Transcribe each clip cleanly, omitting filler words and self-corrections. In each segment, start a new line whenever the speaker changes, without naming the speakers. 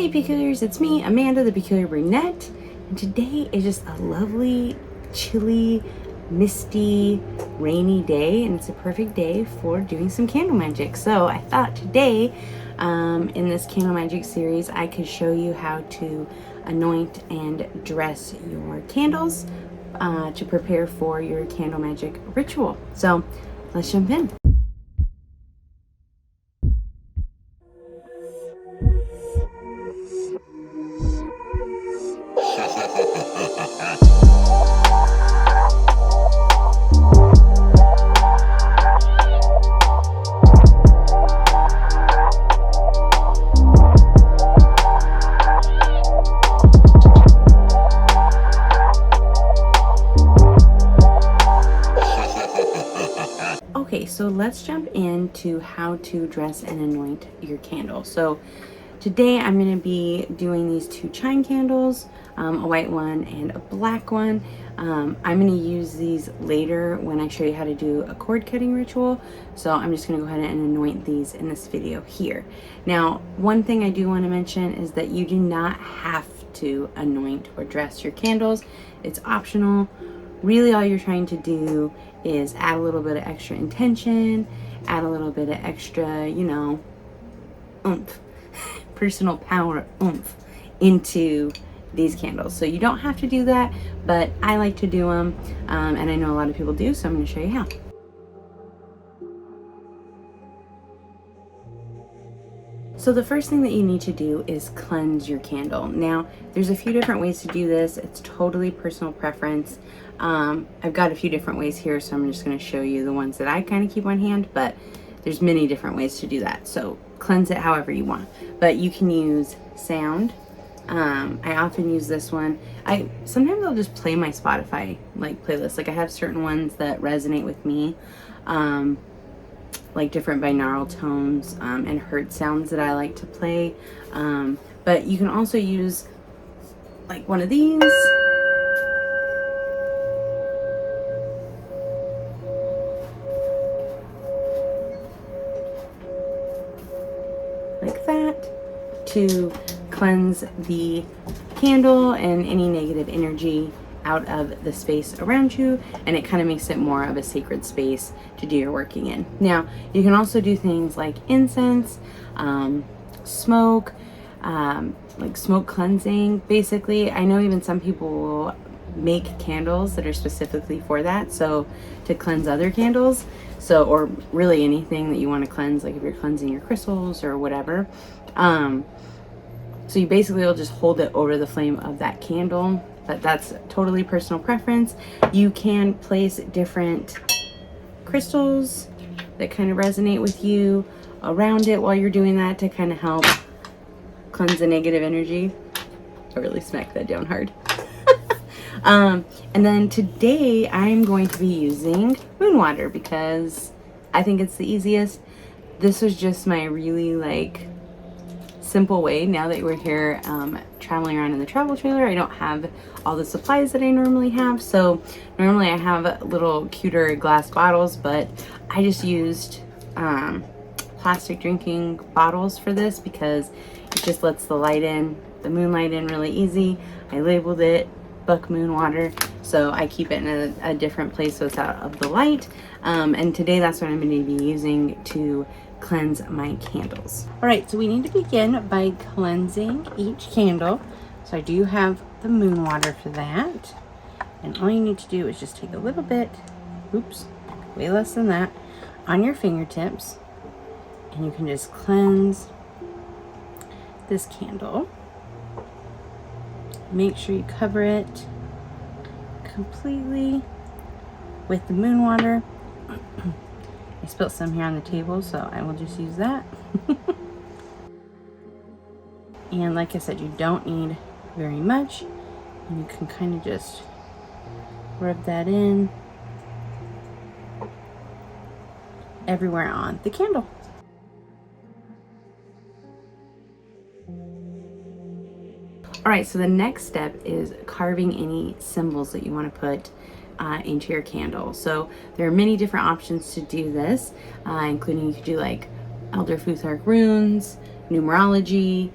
Hey Peculiars, it's me, Amanda, the Peculiar Brunette, and today is just a lovely, chilly, misty, rainy day, and it's a perfect day for doing some candle magic. So I thought today, in this candle magic series, I could show you how to anoint and dress your candles to prepare for your candle magic ritual. So let's jump in. Okay, so let's jump into how to dress and anoint your candle. So today I'm going to be doing these two chime candles, a white one and a black one. I'm going to use these later when I show you how to do a cord cutting ritual. So I'm just going to go ahead and anoint these in this video here. Now, one thing I do want to mention is that you do not have to anoint or dress your candles. It's optional. Really all you're trying to do is add a little bit of extra intention, add a little bit of extra, oomph, personal power oomph into these candles. So you don't have to do that, but I like to do them, and I know a lot of people do, so I'm going to show you how. So the first thing that you need to do is cleanse your candle. Now, there's a few different ways to do this. It's totally personal preference. I've got a few different ways here, so I'm just going to show you the ones that I kind of keep on hand, but there's many different ways to do that. So cleanse it however you want. But you can use sound. I often use this one. Sometimes I'll just play my Spotify playlist. Like I have certain ones that resonate with me. Like different binaural tones and hertz sounds that I like to play. But you can also use like one of these. Like that, to cleanse the candle and any negative energy out of the space around you, and it kind of makes it more of a sacred space to do your working in. Now, you can also do things like incense, smoke, like smoke cleansing. Basically, I know even some people will make candles that are specifically for that, so to cleanse other candles. So, or really anything that you want to cleanse, like if you're cleansing your crystals or whatever. So you basically will just hold it over the flame of that candle, but that's totally personal preference. You can place different crystals that kind of resonate with you around it while you're doing that to kind of help cleanse the negative energy. I really smacked that down hard. And then today I'm going to be using moon water because I think it's the easiest. This was just my really simple way. Now that we're here traveling around in the travel trailer, I don't have all the supplies that I normally have. So normally I have little cuter glass bottles, but I just used plastic drinking bottles for this because it just lets the light in, the moonlight in really easy. I labeled it Buck Moon Water, so I keep it in a different place so it's out of the light. And today that's what I'm going to be using to cleanse my candles. All right, so we need to begin by cleansing each candle. So I do have the moon water for that. And all you need to do is just take a little bit, oops, way less than that, on your fingertips. And you can just cleanse this candle. Make sure you cover it completely with the moon water. I spilled some here on the table, so I will just use that. And like I said, you don't need very much. And you can kind of just rub that in everywhere on the candle. All right, so the next step is carving any symbols that you want to put into your candle. So there are many different options to do this, including you could do like Elder Futhark runes, numerology,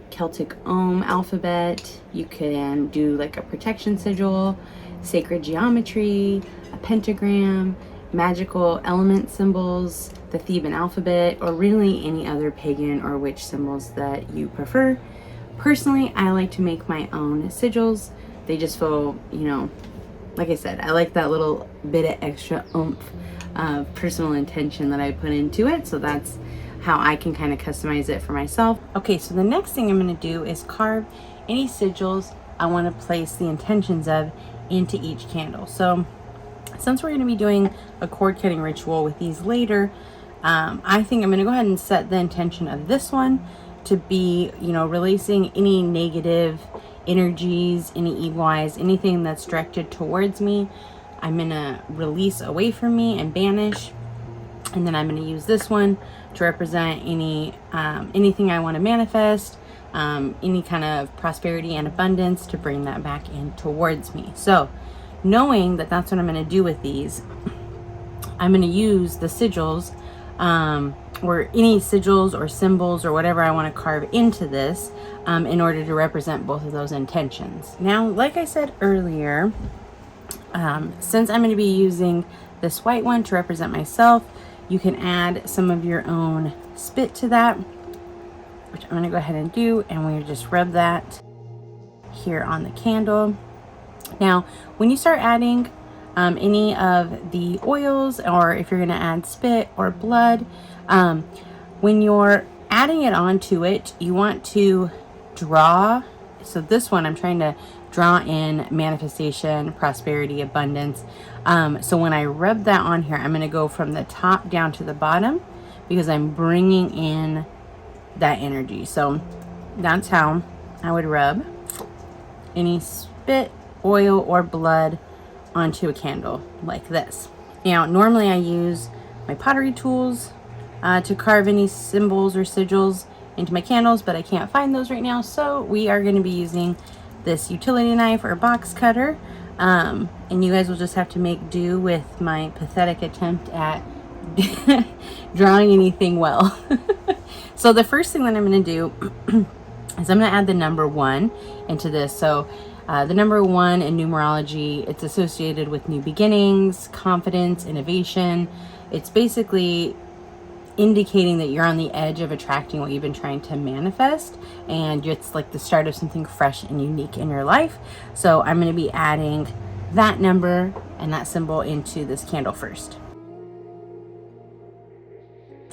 Celtic Ohm alphabet. You can do like a protection sigil, sacred geometry, a pentagram, magical element symbols, the Theban alphabet, or really any other pagan or witch symbols that you prefer. Personally, I like to make my own sigils. They just feel, you know, like I said, I like that little bit of extra oomph of personal intention that I put into it. So that's how I can kind of customize it for myself. Okay, so the next thing I'm going to do is carve any sigils I want to place the intentions of into each candle. So since we're going to be doing a cord cutting ritual with these later, I think I'm going to go ahead and set the intention of this one to be, you know, releasing any negative energies, any evil eyes, anything that's directed towards me. I'm going to release away from me and banish. And then I'm going to use this one to represent anything I want to manifest, any kind of prosperity and abundance to bring that back in towards me. So knowing that that's what I'm going to do with these, I'm going to use the sigils, or any sigils or symbols or whatever I want to carve into this in order to represent both of those intentions. Now, like I said earlier, since I'm going to be using this white one to represent myself, you can add some of your own spit to that, which I'm going to go ahead and do, and we just rub that here on the candle. Now, when you start adding any of the oils, or if you're going to add spit or blood, when you're adding it onto it, you want to draw. So this one, I'm trying to draw in manifestation, prosperity, abundance. So when I rub that on here, I'm going to go from the top down to the bottom because I'm bringing in that energy. So that's how I would rub any spit, oil, or blood onto a candle like this. Now, normally I use my pottery tools to carve any symbols or sigils into my candles, but I can't find those right now. So we are going to be using this utility knife or box cutter. And you guys will just have to make do with my pathetic attempt at drawing anything well. So the first thing that I'm going to do is I'm going to add the number 1 into this. So the number 1 in numerology, it's associated with new beginnings, confidence, innovation. It's basically indicating that you're on the edge of attracting what you've been trying to manifest, and it's like the start of something fresh and unique in your life. So I'm going to be adding that number and that symbol into this candle first.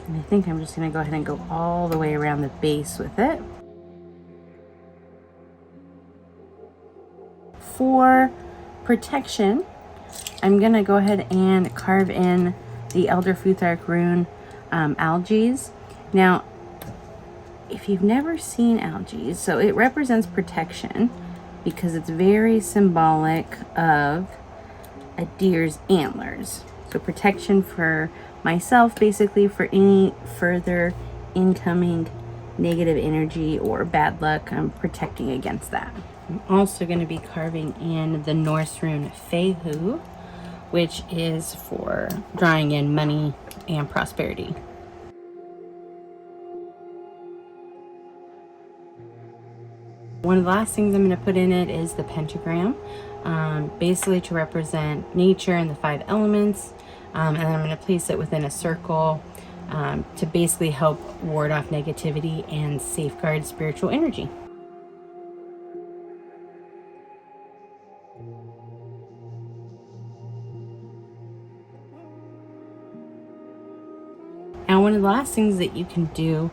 And I think I'm just going to go ahead and go all the way around the base with it. For protection, I'm going to go ahead and carve in the Elder Futhark rune algaes. Now, if you've never seen algaes, so it represents protection because it's very symbolic of a deer's antlers. So protection for myself, basically, for any further incoming negative energy or bad luck. I'm protecting against that. I'm also going to be carving in the Norse rune Fehu, which is for drawing in money and prosperity. One of the last things I'm going to put in it is the pentagram, basically to represent nature and the 5 elements. And then I'm going to place it within a circle to basically help ward off negativity and safeguard spiritual energy. Now, one of the last things that you can do,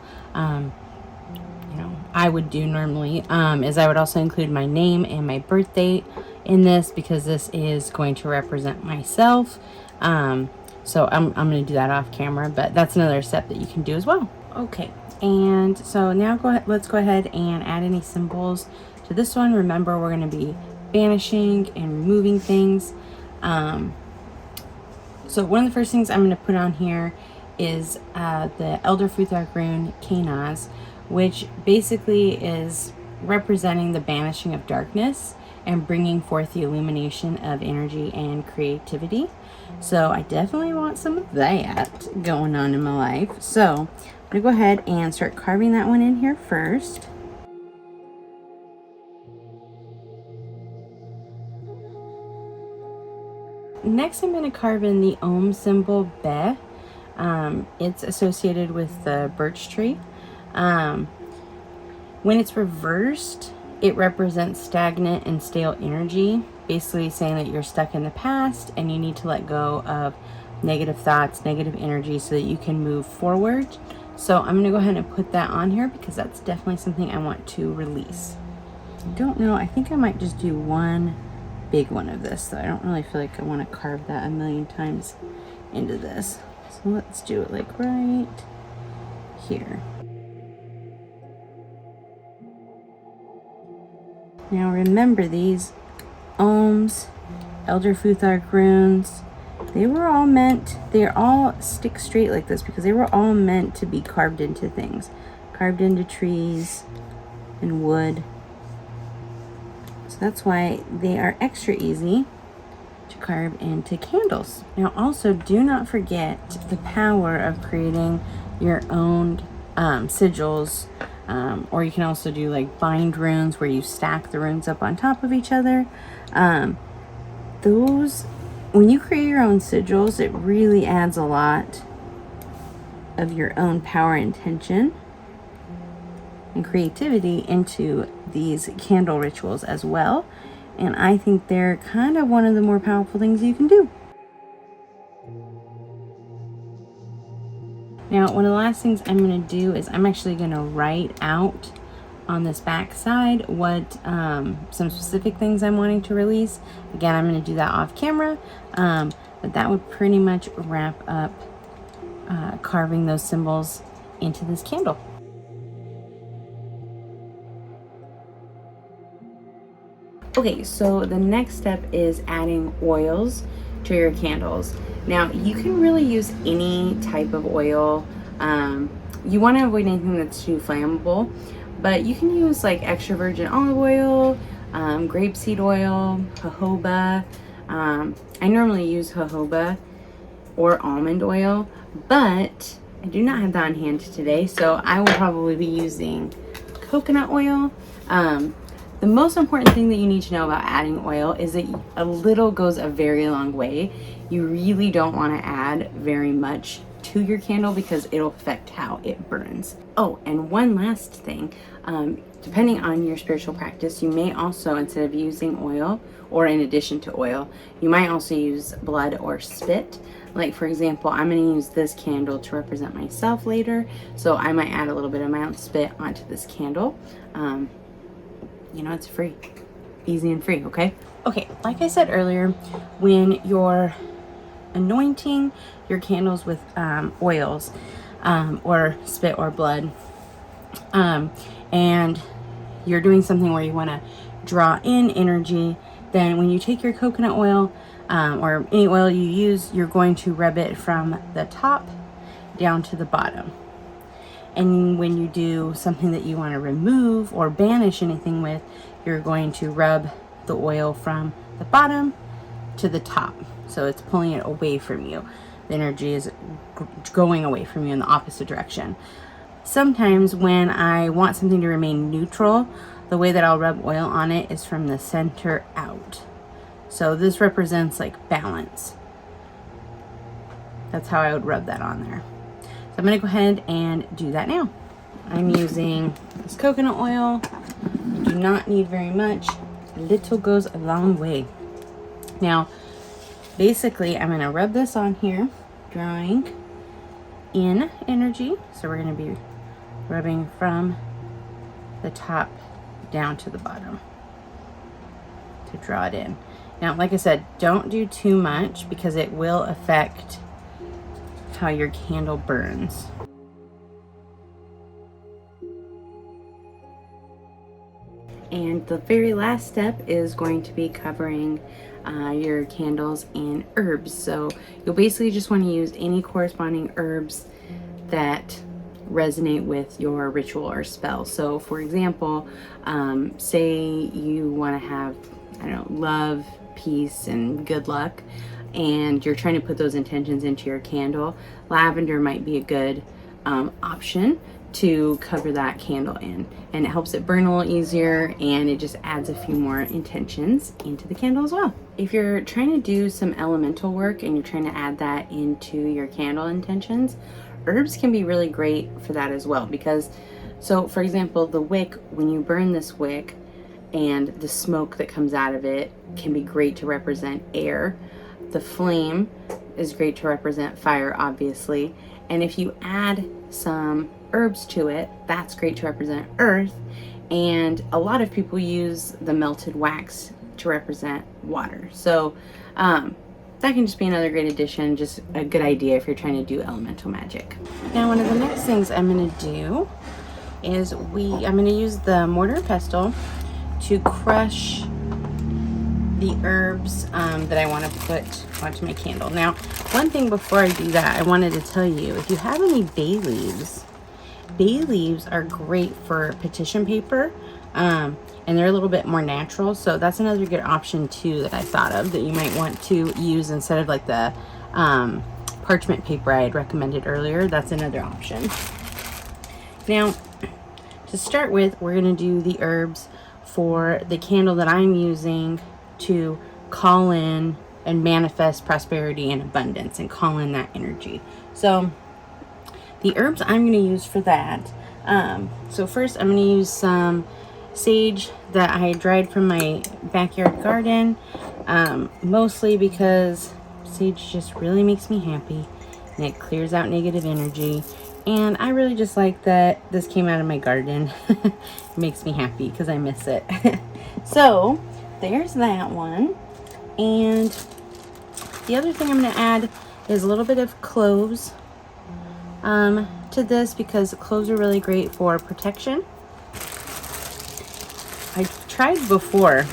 I would do normally, is I would also include my name and my birth date in this because this is going to represent myself. So I'm going to do that off camera, but that's another step that you can do as well. Okay, and so now let's go ahead and add any symbols to this one. Remember, we're going to be banishing and removing things. So one of the first things I'm going to put on here is the Elder Futhark rune Kanaz, which basically is representing the banishing of darkness and bringing forth the illumination of energy and creativity. So I definitely want some of that going on in my life. So I'm going to go ahead and start carving that one in here first. next I'm going to carve in the Om symbol Be. It's associated with the birch tree. When it's reversed, it represents stagnant and stale energy, basically saying that you're stuck in the past and you need to let go of negative thoughts, negative energy so that you can move forward. So I'm going to go ahead and put that on here because that's definitely something I want to release. I don't know, I think I might just do one big one of this, so I don't really feel like I want to carve that a million times into this. So let's do it like right here. Now remember, these Ohms, Elder Futhark runes, they're all stick straight like this because they were all meant to be carved into things. Carved into trees and wood. So that's why they are extra easy to carve into candles. Now also, do not forget the power of creating your own sigils, or you can also do like bind runes where you stack the runes up on top of each other. When you create your own sigils, it really adds a lot of your own power, intention, and creativity into these candle rituals as well. And I think they're kind of one of the more powerful things you can do. Now, one of the last things I'm going to do is I'm actually going to write out on this back side what some specific things I'm wanting to release. Again, I'm going to do that off camera, but that would pretty much wrap up carving those symbols into this candle. Okay, so the next step is adding oils to your candles. Now, you can really use any type of oil. You want to avoid anything that's too flammable, but you can use like extra virgin olive oil, grapeseed oil, jojoba. I normally use jojoba or almond oil, but I do not have that on hand today, so I will probably be using coconut oil. The most important thing that you need to know about adding oil is that a little goes a very long way. You really don't want to add very much to your candle because it'll affect how it burns. Oh, and one last thing, depending on your spiritual practice, you may also, instead of using oil, or in addition to oil, you might also use blood or spit. Like for example, I'm going to use this candle to represent myself later, so I might add a little bit of my own spit onto this candle. You know, it's free, easy and free, okay? Okay, like I said earlier, when you're anointing your candles with oils or spit or blood, and you're doing something where you want to draw in energy, then when you take your coconut oil or any oil you use, you're going to rub it from the top down to the bottom. And when you do something that you want to remove or banish anything with, you're going to rub the oil from the bottom to the top. So it's pulling it away from you. The energy is going away from you in the opposite direction. Sometimes when I want something to remain neutral, the way that I'll rub oil on it is from the center out. So this represents like balance. That's how I would rub that on there. So I'm going to go ahead and do that now. I'm using this coconut oil. You do not need very much. A little goes a long way. Now, basically, I'm going to rub this on here, drawing in energy. So we're going to be rubbing from the top down to the bottom to draw it in. Now, like I said, don't do too much because it will affect how your candle burns. And the very last step is going to be covering your candles in herbs. So you'll basically just want to use any corresponding herbs that resonate with your ritual or spell. So for example, say you want to have, I don't know, love, peace, and good luck, and you're trying to put those intentions into your candle. Lavender might be a good option to cover that candle in, and it helps it burn a little easier, and it just adds a few more intentions into the candle as well. If you're trying to do some elemental work and you're trying to add that into your candle intentions, herbs can be really great for that as well. Because, so for example, the wick, when you burn this wick and the smoke that comes out of it can be great to represent air. The flame is great to represent fire, obviously. And if you add some herbs to it, that's great to represent earth. And a lot of people use the melted wax to represent water. So that can just be another great addition, just a good idea if you're trying to do elemental magic. Now, one of the next things I'm going to do is I'm going to use the mortar and pestle to crush the herbs that I want to put onto my candle. Now, one thing before I do that, I wanted to tell you, if you have any bay leaves are great for petition paper, and they're a little bit more natural. So that's another good option too that I thought of that you might want to use instead of like the parchment paper I had recommended earlier. That's another option. Now, to start with, we're going to do the herbs for the candle that I'm using to call in and manifest prosperity and abundance and call in that energy. So the herbs I'm going to use for that, so first I'm going to use some sage that I dried from my backyard garden, mostly because sage just really makes me happy and it clears out negative energy. And I really just like that this came out of my garden. It makes me happy because I miss it. So there's that one. And the other thing I'm going to add is a little bit of cloves to this, because cloves are really great for protection. I tried before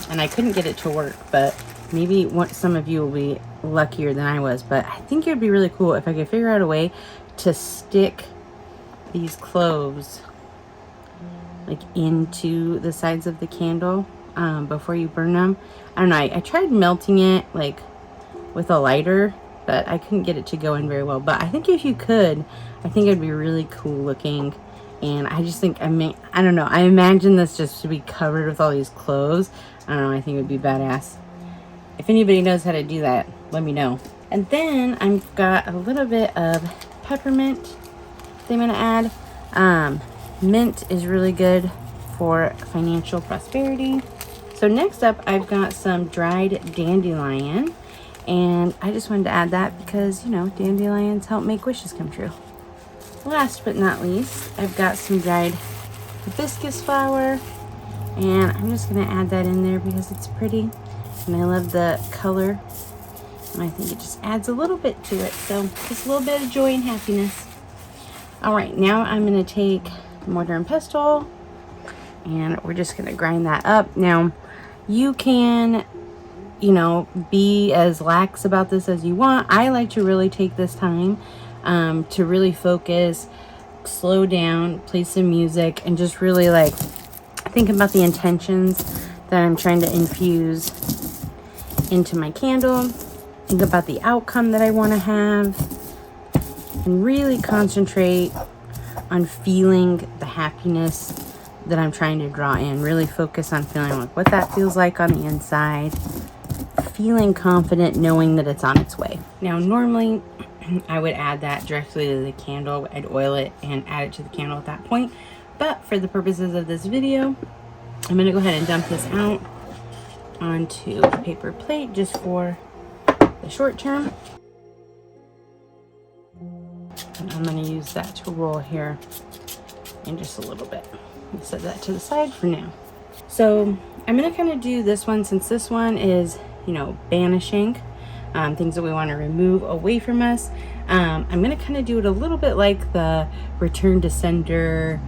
and I couldn't get it to work, but maybe some of you will be luckier than I was. But I think it would be really cool if I could figure out a way to stick these cloves like into the sides of the candle before you burn them. I don't know, I tried melting it like with a lighter, but I couldn't get it to go in very well. But I think if you could, I think it'd be really cool looking. And I just think, I don't know, I imagine this just to be covered with all these cloves. I don't know, I think it would be badass. If anybody knows how to do that, let me know. And then I've got a little bit of peppermint that I'm going to add. Mint is really good for financial prosperity. So next up, I've got some dried dandelion. And I just wanted to add that because, you know, dandelions help make wishes come true. Last but not least, I've got some dried hibiscus flower. And I'm just going to add that in there because it's pretty. And I love the color. And I think it just adds a little bit to it. So just a little bit of joy and happiness. All right, now I'm going to take mortar and pestle. And we're just going to grind that up. Now, you can, you know, be as lax about this as you want. I like to really take this time to really focus, slow down, play some music, and just really like think about the intentions that I'm trying to infuse into my candle. Think about the outcome that I want to have, and really concentrate on feeling the happiness that I'm trying to draw in. Really focus on feeling like what that feels like on the inside. Feeling confident knowing that it's on its way. Now, normally I would add that directly to the candle. I'd oil it and add it to the candle at that point. But for the purposes of this video, I'm going to go ahead and dump this out onto a paper plate just for the short term. And I'm going to use that to roll here in just a little bit. I'll set that to the side for now. So I'm going to kind of do this one, since this one is, you know, banishing things that we want to remove away from us. I'm going to kind of do it a little bit like the return to sender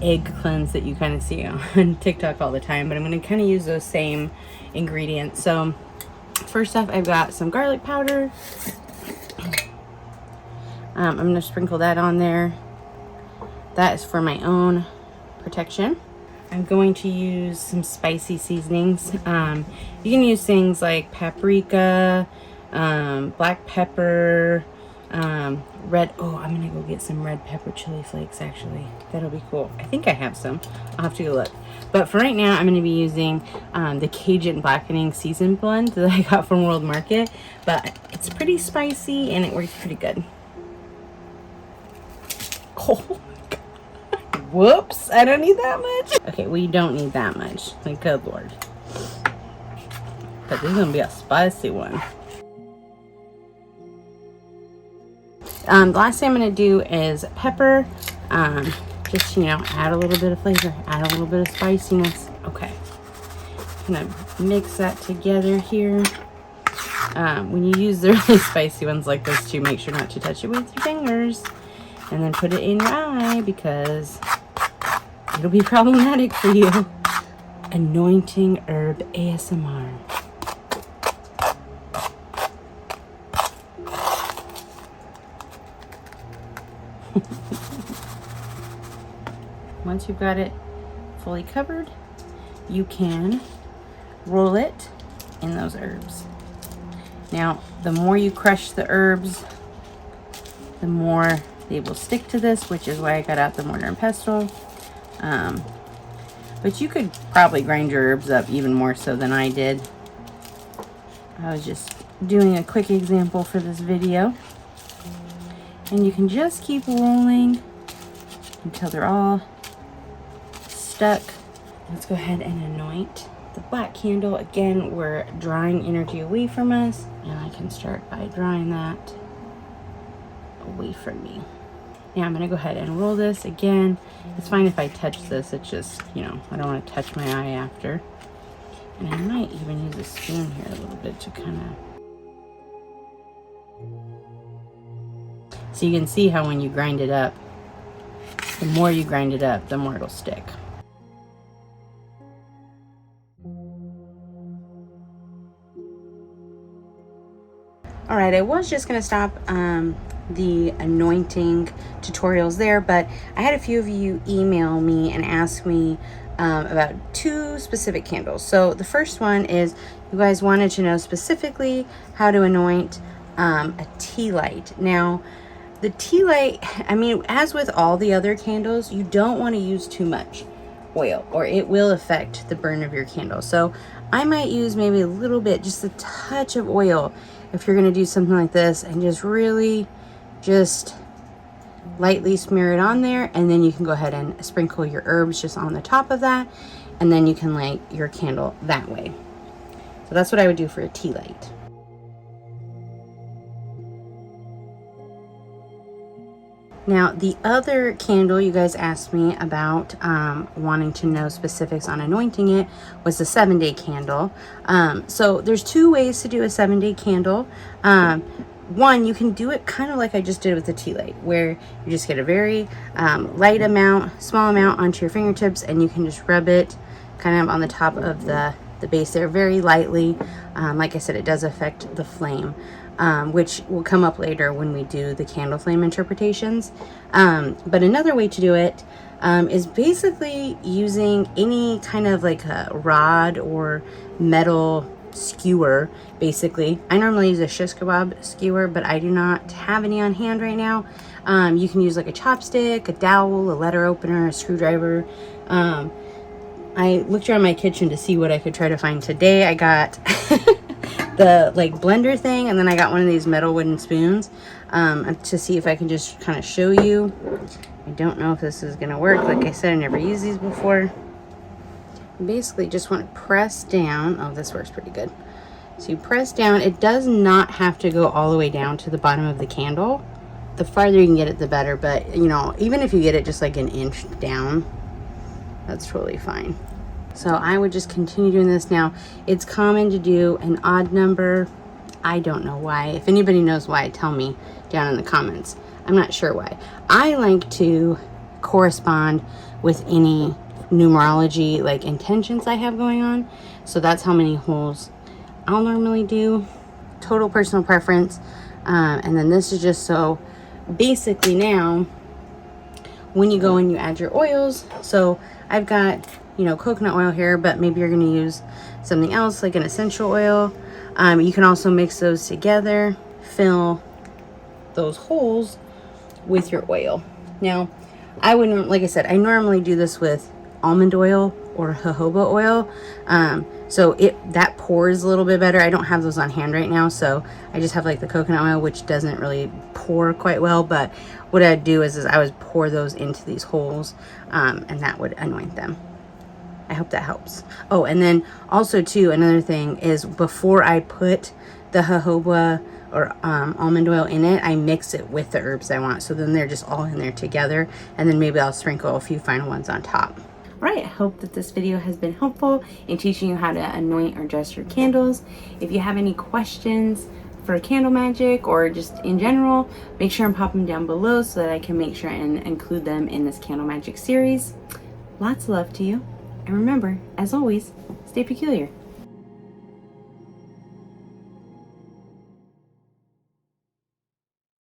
egg cleanse that you kind of see on TikTok all the time, but I'm going to kind of use those same ingredients. So first off, I've got some garlic powder. I'm going to sprinkle that on there. That is for my own protection. I'm going to use some spicy seasonings. You can use things like paprika, black pepper, red, oh, I'm gonna go get some red pepper chili flakes actually. That'll be cool. I think I have some. I'll have to go look. But for right now, I'm gonna be using the Cajun Blackening Seasoned Blend that I got from World Market. But it's pretty spicy and it works pretty good. Oh my God. Whoops, I don't need that much. Okay, we don't need that much. Like, good Lord. But this is gonna be a spicy one. The last thing I'm going to do is pepper. Just, you know, add a little bit of flavor, add a little bit of spiciness. Okay. I'm going to mix that together here. When you use the really spicy ones like this too, make sure not to touch it with your fingers. And then put it in your eye because it'll be problematic for you. Anointing herb ASMR. Once you've got it fully covered, you can roll it in those herbs. Now, the more you crush the herbs, the more they will stick to this, which is why I got out the mortar and pestle. But you could probably grind your herbs up even more so than I did. I was just doing a quick example for this video. And you can just keep rolling until they're all stuck. Let's go ahead and anoint the black candle. Again, we're drawing energy away from us, and I can start by drawing that away from me. Now I'm going to go ahead and roll this again. It's fine if I touch this. It's just, you know, I don't want to touch my eye after. And I might even use a spoon here a little bit to kind of... So you can see how when you grind it up, the more you grind it up, the more it'll stick. All right, I was just gonna stop the anointing tutorials there, but I had a few of you email me and ask me about two specific candles. So the first one is you guys wanted to know specifically how to anoint a tea light. Now, the tea light, I mean, as with all the other candles, you don't want to use too much oil or it will affect the burn of your candle. So I might use maybe a little bit, just a touch of oil if you're going to do something like this, and just really just lightly smear it on there, and then you can go ahead and sprinkle your herbs just on the top of that, and then you can light your candle that way. So that's what I would do for a tea light. Now, the other candle you guys asked me about wanting to know specifics on anointing it was the 7-day candle. So there's two ways to do a 7-day candle. One, you can do it kind of like I just did with the tea light, where you just get a very light amount, small amount onto your fingertips, and you can just rub it kind of on the top of the base there very lightly. Like I said, it does affect the flame. Which will come up later when we do the candle flame interpretations. But another way to do it is basically using any kind of like a rod or metal skewer, basically. I normally use a shish kebab skewer, but I do not have any on hand right now. You can use like a chopstick, a dowel, a letter opener, a screwdriver. I looked around my kitchen to see what I could try to find today. I got the like blender thing, and then I got one of these metal wooden spoons to see if I can just kind of show you. I don't know if this is gonna work. Like I said, I never used these before. Basically just want to press down. Oh, this works pretty good. So you press down. It does not have to go all the way down to the bottom of the candle. The farther you can get it, the better, but you know, even if you get it just like an inch down, that's totally fine. So I would just continue doing this. Now, it's common to do an odd number. I don't know why. If anybody knows why, tell me down in the comments. I'm not sure why. I like to correspond with any numerology, like intentions I have going on. So that's how many holes I'll normally do. Total personal preference. And then this is just so basically now when you go and you add your oils. So I've got, you know, coconut oil here, but maybe you're going to use something else like an essential oil. You can also mix those together, fill those holes with your oil. Now, I wouldn't, like I said, I normally do this with almond oil or jojoba oil. So that pours a little bit better. I don't have those on hand right now, so I just have like the coconut oil, which doesn't really pour quite well. But what I'd do is I would pour those into these holes, and that would anoint them. I hope that helps. Oh, and then also too, another thing is before I put the jojoba or almond oil in it, I mix it with the herbs I want. So then they're just all in there together. And then maybe I'll sprinkle a few final ones on top. All right, I hope that this video has been helpful in teaching you how to anoint or dress your candles. If you have any questions for candle magic or just in general, make sure and pop them down below so that I can make sure and include them in this candle magic series. Lots of love to you. And remember, as always, stay peculiar.